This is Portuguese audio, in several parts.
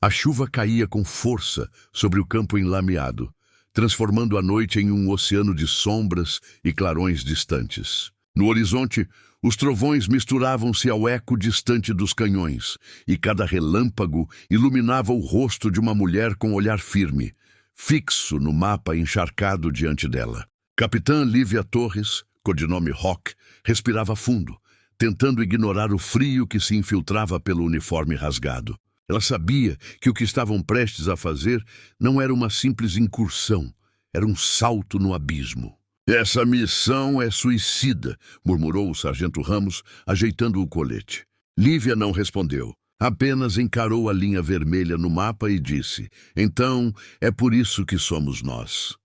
A chuva caía com força sobre o campo enlameado, transformando a noite em um oceano de sombras e clarões distantes. No horizonte, os trovões misturavam-se ao eco distante dos canhões, e cada relâmpago iluminava o rosto de uma mulher com olhar firme, fixo no mapa encharcado diante dela. Capitã Lívia Torres, codinome Rock, respirava fundo, tentando ignorar o frio que se infiltrava pelo uniforme rasgado. Ela sabia que o que estavam prestes a fazer não era uma simples incursão, era um salto no abismo. "Essa missão é suicida", murmurou o sargento Ramos, ajeitando o colete. Lívia não respondeu, apenas encarou a linha vermelha no mapa e disse: "Então, é por isso que somos nós."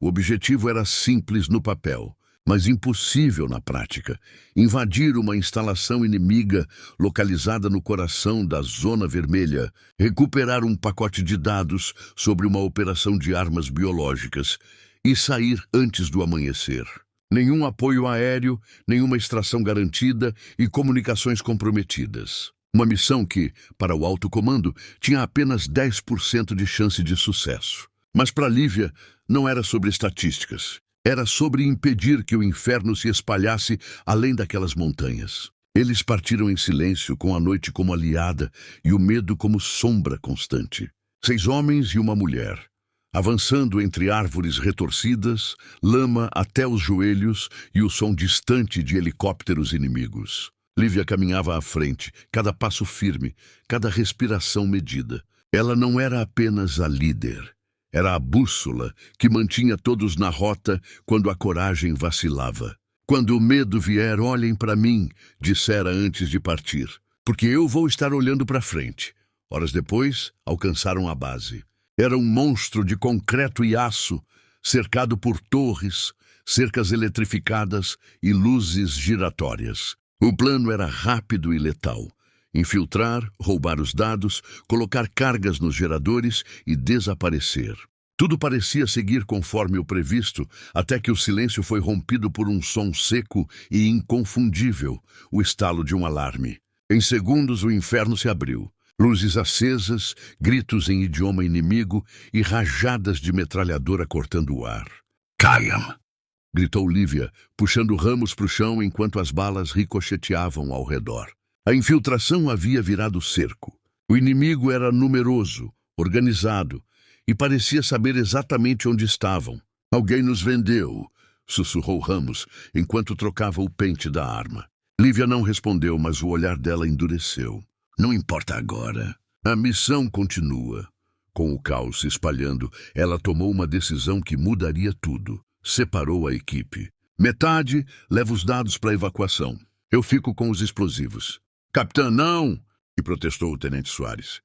O objetivo era simples no papel, mas impossível na prática: invadir uma instalação inimiga localizada no coração da Zona Vermelha, recuperar um pacote de dados sobre uma operação de armas biológicas e sair antes do amanhecer. Nenhum apoio aéreo, nenhuma extração garantida e comunicações comprometidas. Uma missão que, para o alto comando, tinha apenas 10% de chance de sucesso. Mas para Lívia, não era sobre estatísticas. Era sobre impedir que o inferno se espalhasse além daquelas montanhas. Eles partiram em silêncio, com a noite como aliada e o medo como sombra constante. 6 homens e uma mulher, avançando entre árvores retorcidas, lama até os joelhos e o som distante de helicópteros inimigos. Lívia caminhava à frente, cada passo firme, cada respiração medida. Ela não era apenas a líder. Era a bússola que mantinha todos na rota quando a coragem vacilava. "Quando o medo vier, olhem para mim", dissera antes de partir, "porque eu vou estar olhando para frente." Horas depois, alcançaram a base. Era um monstro de concreto e aço, cercado por torres, cercas eletrificadas e luzes giratórias. O plano era rápido e letal: infiltrar, roubar os dados, colocar cargas nos geradores e desaparecer. Tudo parecia seguir conforme o previsto, até que o silêncio foi rompido por um som seco e inconfundível, o estalo de um alarme. Em segundos, o inferno se abriu. Luzes acesas, gritos em idioma inimigo e rajadas de metralhadora cortando o ar. "Caiam!" gritou Lívia, puxando Ramos para o chão enquanto as balas ricocheteavam ao redor. A infiltração havia virado cerco. O inimigo era numeroso, organizado, e parecia saber exatamente onde estavam. "Alguém nos vendeu", sussurrou Ramos, enquanto trocava o pente da arma. Lívia não respondeu, mas o olhar dela endureceu. "Não importa agora. A missão continua." Com o caos se espalhando, ela tomou uma decisão que mudaria tudo. Separou a equipe. "Metade leva os dados para a evacuação. Eu fico com os explosivos." "Capitã, não!" e protestou o tenente Soares.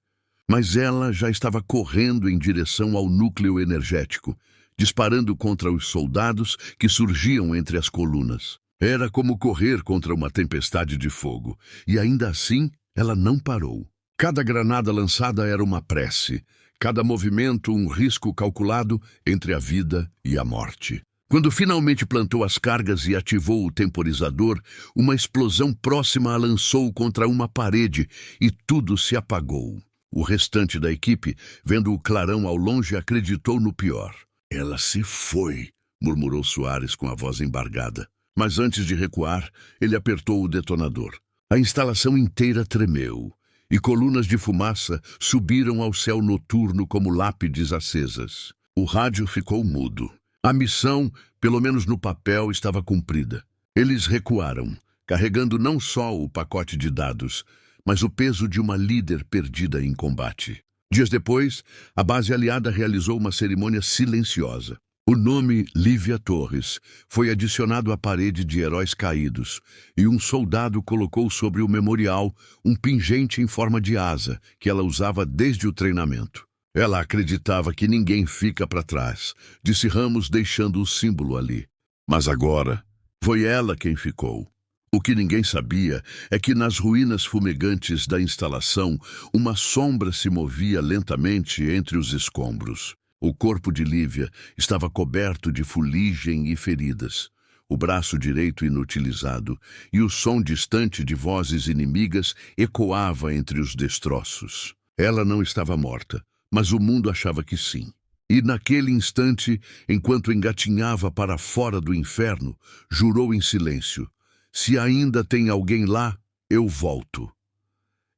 Mas ela já estava correndo em direção ao núcleo energético, disparando contra os soldados que surgiam entre as colunas. Era como correr contra uma tempestade de fogo, e ainda assim ela não parou. Cada granada lançada era uma prece, cada movimento um risco calculado entre a vida e a morte. Quando finalmente plantou as cargas e ativou o temporizador, uma explosão próxima a lançou contra uma parede e tudo se apagou. O restante da equipe, vendo o clarão ao longe, acreditou no pior. "Ela se foi", murmurou Soares com a voz embargada. Mas antes de recuar, ele apertou o detonador. A instalação inteira tremeu, e colunas de fumaça subiram ao céu noturno como lápides acesas. O rádio ficou mudo. A missão, pelo menos no papel, estava cumprida. Eles recuaram, carregando não só o pacote de dados, mas o peso de uma líder perdida em combate. Dias depois, a base aliada realizou uma cerimônia silenciosa. O nome Lívia Torres foi adicionado à parede de heróis caídos, e um soldado colocou sobre o memorial um pingente em forma de asa que ela usava desde o treinamento. "Ela acreditava que ninguém fica para trás", disse Ramos, deixando o símbolo ali. Mas agora, foi ela quem ficou. O que ninguém sabia é que nas ruínas fumegantes da instalação, uma sombra se movia lentamente entre os escombros. O corpo de Lívia estava coberto de fuligem e feridas, o braço direito inutilizado, e o som distante de vozes inimigas ecoava entre os destroços. Ela não estava morta, mas o mundo achava que sim. E naquele instante, enquanto engatinhava para fora do inferno, jurou em silêncio: se ainda tem alguém lá, eu volto.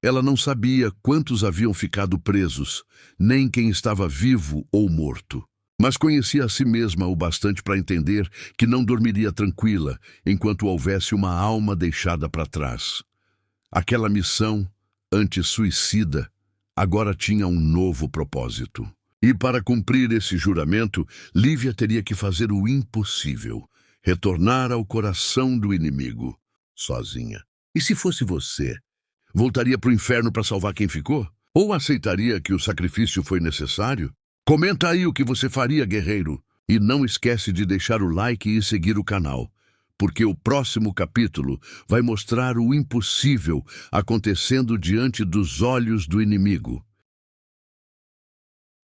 Ela não sabia quantos haviam ficado presos, nem quem estava vivo ou morto. Mas conhecia a si mesma o bastante para entender que não dormiria tranquila enquanto houvesse uma alma deixada para trás. Aquela missão, anti-suicida, agora tinha um novo propósito. E para cumprir esse juramento, Lívia teria que fazer o impossível: retornar ao coração do inimigo, sozinha. E se fosse você, voltaria para o inferno para salvar quem ficou? Ou aceitaria que o sacrifício foi necessário? Comenta aí o que você faria, guerreiro. E não esquece de deixar o like e seguir o canal, porque o próximo capítulo vai mostrar o impossível acontecendo diante dos olhos do inimigo.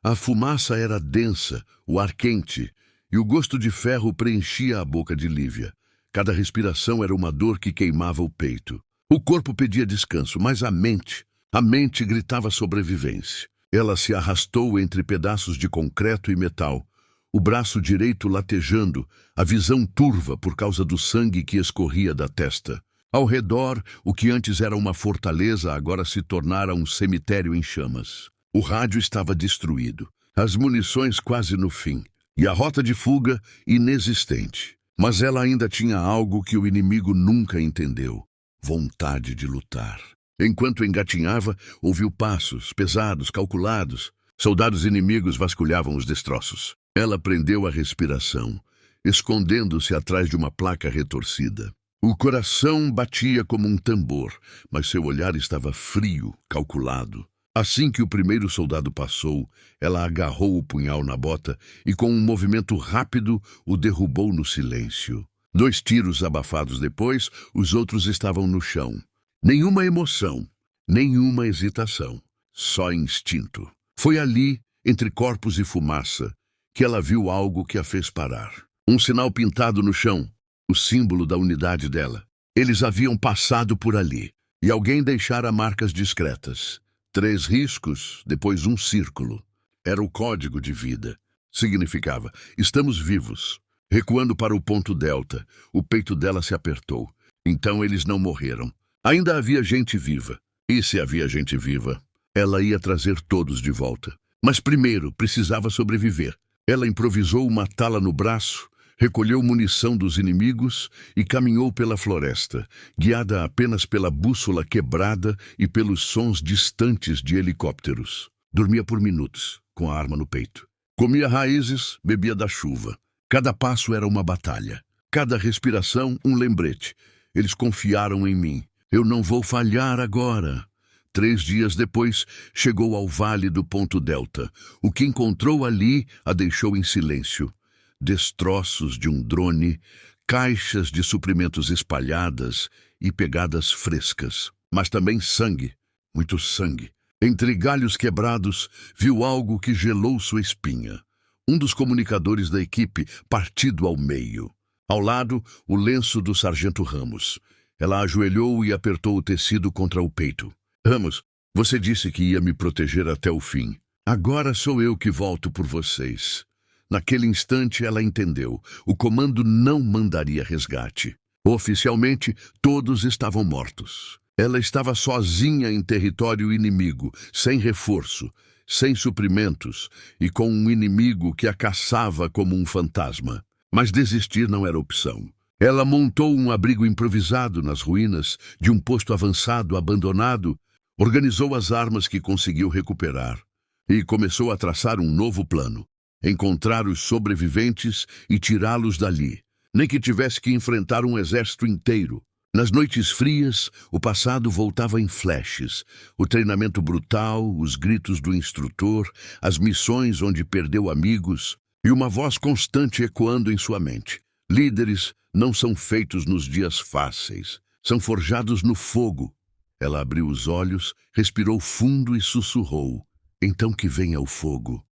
A fumaça era densa, o ar quente, e o gosto de ferro preenchia a boca de Lívia. Cada respiração era uma dor que queimava o peito. O corpo pedia descanso, mas a mente gritava sobrevivência. Ela se arrastou entre pedaços de concreto e metal, o braço direito latejando, a visão turva por causa do sangue que escorria da testa. Ao redor, o que antes era uma fortaleza agora se tornara um cemitério em chamas. O rádio estava destruído, as munições quase no fim, e a rota de fuga inexistente. Mas ela ainda tinha algo que o inimigo nunca entendeu: vontade de lutar. Enquanto engatinhava, ouviu passos, pesados, calculados. Soldados inimigos vasculhavam os destroços. Ela prendeu a respiração, escondendo-se atrás de uma placa retorcida. O coração batia como um tambor, mas seu olhar estava frio, calculado. Assim que o primeiro soldado passou, ela agarrou o punhal na bota e, com um movimento rápido, o derrubou no silêncio. 2 tiros abafados depois, os outros estavam no chão. Nenhuma emoção, nenhuma hesitação, só instinto. Foi ali, entre corpos e fumaça, que ela viu algo que a fez parar. Um sinal pintado no chão, o símbolo da unidade dela. Eles haviam passado por ali, e alguém deixara marcas discretas. 3 riscos, depois um círculo. Era o código de vida. Significava: estamos vivos. Recuando para o ponto delta, o peito dela se apertou. Então eles não morreram. Ainda havia gente viva. E se havia gente viva, ela ia trazer todos de volta. Mas primeiro precisava sobreviver. Ela improvisou uma tala no braço, recolheu munição dos inimigos e caminhou pela floresta, guiada apenas pela bússola quebrada e pelos sons distantes de helicópteros. Dormia por minutos, com a arma no peito. Comia raízes, bebia da chuva. Cada passo era uma batalha. Cada respiração, um lembrete. Eles confiaram em mim. Eu não vou falhar agora. 3 dias depois, chegou ao vale do ponto delta. O que encontrou ali a deixou em silêncio. Destroços de um drone, caixas de suprimentos espalhadas e pegadas frescas. Mas também sangue, muito sangue. Entre galhos quebrados, viu algo que gelou sua espinha. Um dos comunicadores da equipe partido ao meio. Ao lado, o lenço do sargento Ramos. Ela ajoelhou e apertou o tecido contra o peito. Ramos, você disse que ia me proteger até o fim. Agora sou eu que volto por vocês. Naquele instante ela entendeu. O comando não mandaria resgate. Oficialmente, todos estavam mortos. Ela estava sozinha em território inimigo, sem reforço, sem suprimentos e com um inimigo que a caçava como um fantasma. Mas desistir não era opção. Ela montou um abrigo improvisado nas ruínas de um posto avançado abandonado, organizou as armas que conseguiu recuperar e começou a traçar um novo plano: encontrar os sobreviventes e tirá-los dali, nem que tivesse que enfrentar um exército inteiro. Nas noites frias, o passado voltava em flashes: o treinamento brutal, os gritos do instrutor, as missões onde perdeu amigos e uma voz constante ecoando em sua mente: líderes não são feitos nos dias fáceis, são forjados no fogo. Ela abriu os olhos, respirou fundo e sussurrou: então que venha o fogo.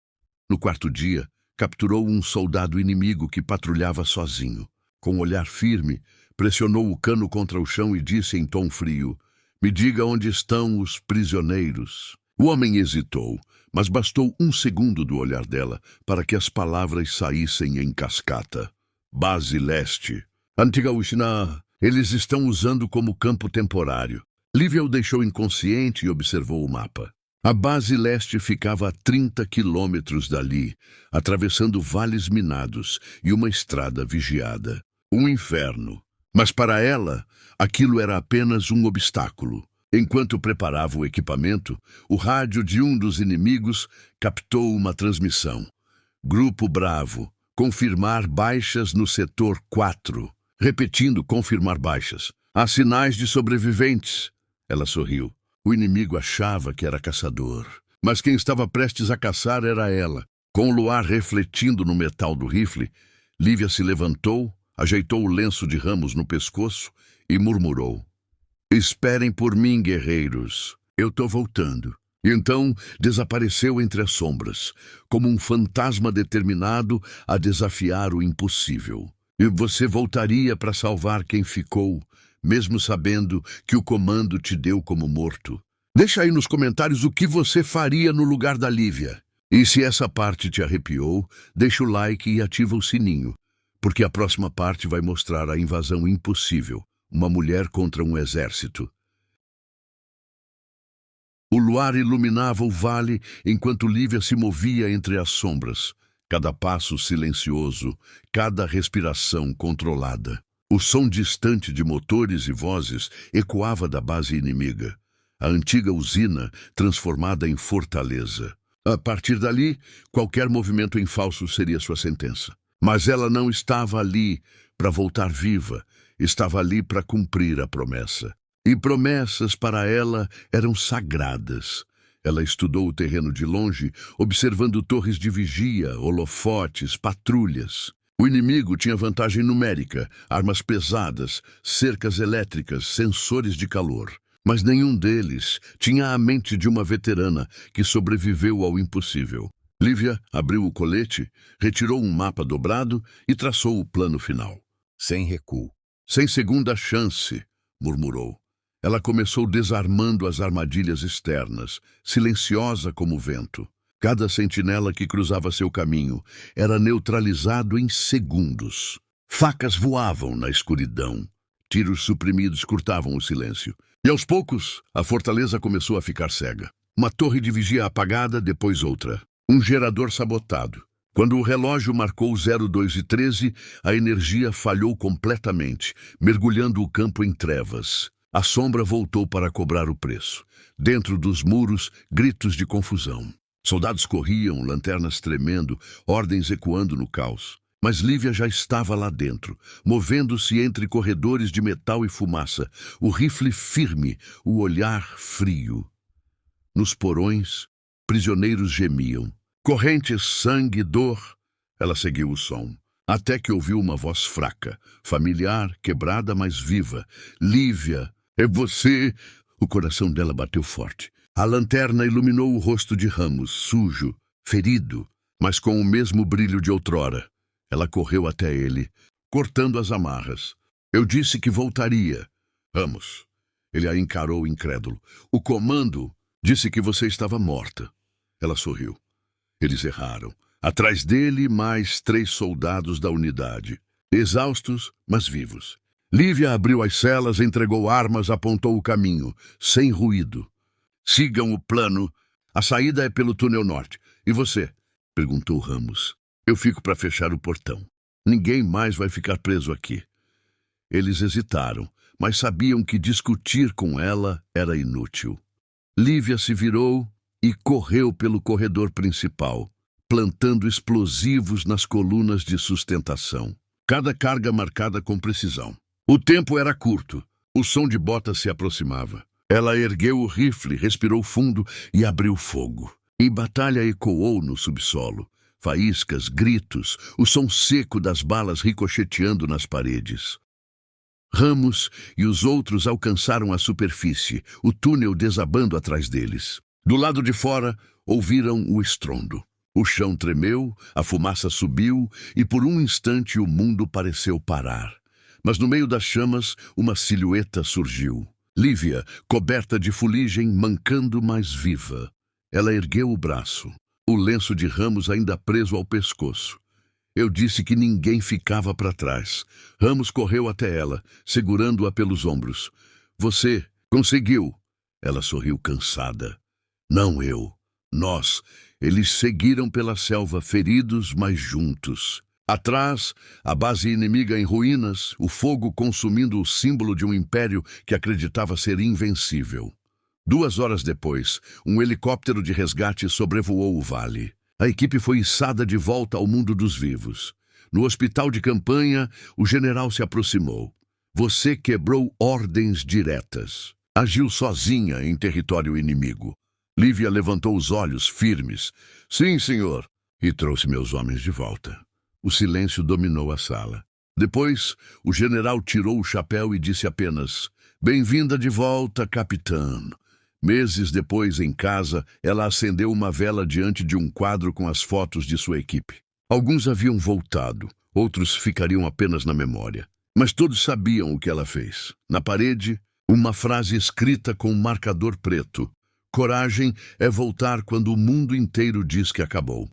No 4º dia, capturou um soldado inimigo que patrulhava sozinho. Com um olhar firme, pressionou o cano contra o chão e disse em tom frio: me diga onde estão os prisioneiros. O homem hesitou, mas bastou um segundo do olhar dela para que as palavras saíssem em cascata. Base Leste. Antiga Ushna, eles estão usando como campo temporário. Lívia o deixou inconsciente e observou o mapa. A base leste ficava a 30 quilômetros dali, atravessando vales minados e uma estrada vigiada. Um inferno. Mas para ela, aquilo era apenas um obstáculo. Enquanto preparava o equipamento, o rádio de um dos inimigos captou uma transmissão. Grupo Bravo, confirmar baixas no setor 4. Repetindo, confirmar baixas. Há sinais de sobreviventes. Ela sorriu. O inimigo achava que era caçador, mas quem estava prestes a caçar era ela. Com o luar refletindo no metal do rifle, Lívia se levantou, ajeitou o lenço de ramos no pescoço e murmurou: "Esperem por mim, guerreiros. Eu tô voltando." E então desapareceu entre as sombras, como um fantasma determinado a desafiar o impossível. E você voltaria para salvar quem ficou, mesmo sabendo que o comando te deu como morto. Deixa aí nos comentários o que você faria no lugar da Lívia. E se essa parte te arrepiou, deixa o like e ativa o sininho, porque a próxima parte vai mostrar a invasão impossível, uma mulher contra um exército. O luar iluminava o vale enquanto Lívia se movia entre as sombras, cada passo silencioso, cada respiração controlada. O som distante de motores e vozes ecoava da base inimiga, a antiga usina transformada em fortaleza. A partir dali, qualquer movimento em falso seria sua sentença. Mas ela não estava ali para voltar viva, estava ali para cumprir a promessa. E promessas para ela eram sagradas. Ela estudou o terreno de longe, observando torres de vigia, holofotes, patrulhas. O inimigo tinha vantagem numérica, armas pesadas, cercas elétricas, sensores de calor. Mas nenhum deles tinha a mente de uma veterana que sobreviveu ao impossível. Lívia abriu o colete, retirou um mapa dobrado e traçou o plano final. Sem recuo. "Sem segunda chance", murmurou. Ela começou desarmando as armadilhas externas, silenciosa como o vento. Cada sentinela que cruzava seu caminho era neutralizado em segundos. Facas voavam na escuridão. Tiros suprimidos curtavam o silêncio. E aos poucos, a fortaleza começou a ficar cega. Uma torre de vigia apagada, depois outra. Um gerador sabotado. Quando o relógio marcou 02:13, a energia falhou completamente, mergulhando o campo em trevas. A sombra voltou para cobrar o preço. Dentro dos muros, gritos de confusão. Soldados corriam, lanternas tremendo, ordens ecoando no caos. Mas Lívia já estava lá dentro, movendo-se entre corredores de metal e fumaça, o rifle firme, o olhar frio. Nos porões, prisioneiros gemiam. Correntes, sangue, dor. Ela seguiu o som, até que ouviu uma voz fraca, familiar, quebrada, mas viva. "Lívia, é você!" O coração dela bateu forte. A lanterna iluminou o rosto de Ramos, sujo, ferido, mas com o mesmo brilho de outrora. Ela correu até ele, cortando as amarras. "Eu disse que voltaria." "Ramos." Ele a encarou incrédulo. "O comando disse que você estava morta." Ela sorriu. Eles erraram. Atrás dele, mais 3 soldados da unidade. Exaustos, mas vivos. Lívia abriu as celas, entregou armas, apontou o caminho, sem ruído. "Sigam o plano. A saída é pelo túnel norte. E você?" perguntou Ramos. "Eu fico para fechar o portão. Ninguém mais vai ficar preso aqui." Eles hesitaram, mas sabiam que discutir com ela era inútil. Lívia se virou e correu pelo corredor principal, plantando explosivos nas colunas de sustentação. Cada carga marcada com precisão. O tempo era curto. O som de botas se aproximava. Ela ergueu o rifle, respirou fundo e abriu fogo. E batalha ecoou no subsolo. Faíscas, gritos, o som seco das balas ricocheteando nas paredes. Ramos e os outros alcançaram a superfície, o túnel desabando atrás deles. Do lado de fora, ouviram o estrondo. O chão tremeu, a fumaça subiu e por um instante o mundo pareceu parar. Mas no meio das chamas, uma silhueta surgiu. Lívia, coberta de fuligem, mancando, mas viva. Ela ergueu o braço, o lenço de ramos ainda preso ao pescoço. Eu disse que ninguém ficava para trás. Ramos correu até ela, segurando-a pelos ombros. Você conseguiu. Ela sorriu cansada. Não eu. Nós. Eles seguiram pela selva, feridos, mas juntos. Atrás, a base inimiga em ruínas, o fogo consumindo o símbolo de um império que acreditava ser invencível. 2 horas depois, um helicóptero de resgate sobrevoou o vale. A equipe foi içada de volta ao mundo dos vivos. No hospital de campanha, o general se aproximou. Você quebrou ordens diretas. Agiu sozinha em território inimigo. Lívia levantou os olhos firmes. Sim, senhor. E trouxe meus homens de volta. O silêncio dominou a sala. Depois, o general tirou o chapéu e disse apenas: Bem-vinda de volta, capitã. Meses depois, em casa, ela acendeu uma vela diante de um quadro com as fotos de sua equipe. Alguns haviam voltado, outros ficariam apenas na memória. Mas todos sabiam o que ela fez. Na parede, uma frase escrita com um marcador preto. Coragem é voltar quando o mundo inteiro diz que acabou.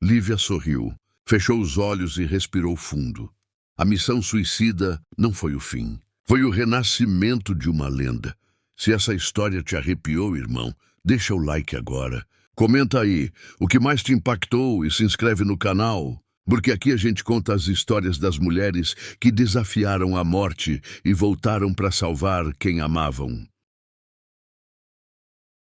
Lívia sorriu, fechou os olhos e respirou fundo. A missão suicida não foi o fim. Foi o renascimento de uma lenda. Se essa história te arrepiou, irmão, deixa o like agora. Comenta aí o que mais te impactou e se inscreve no canal, porque aqui a gente conta as histórias das mulheres que desafiaram a morte e voltaram para salvar quem amavam.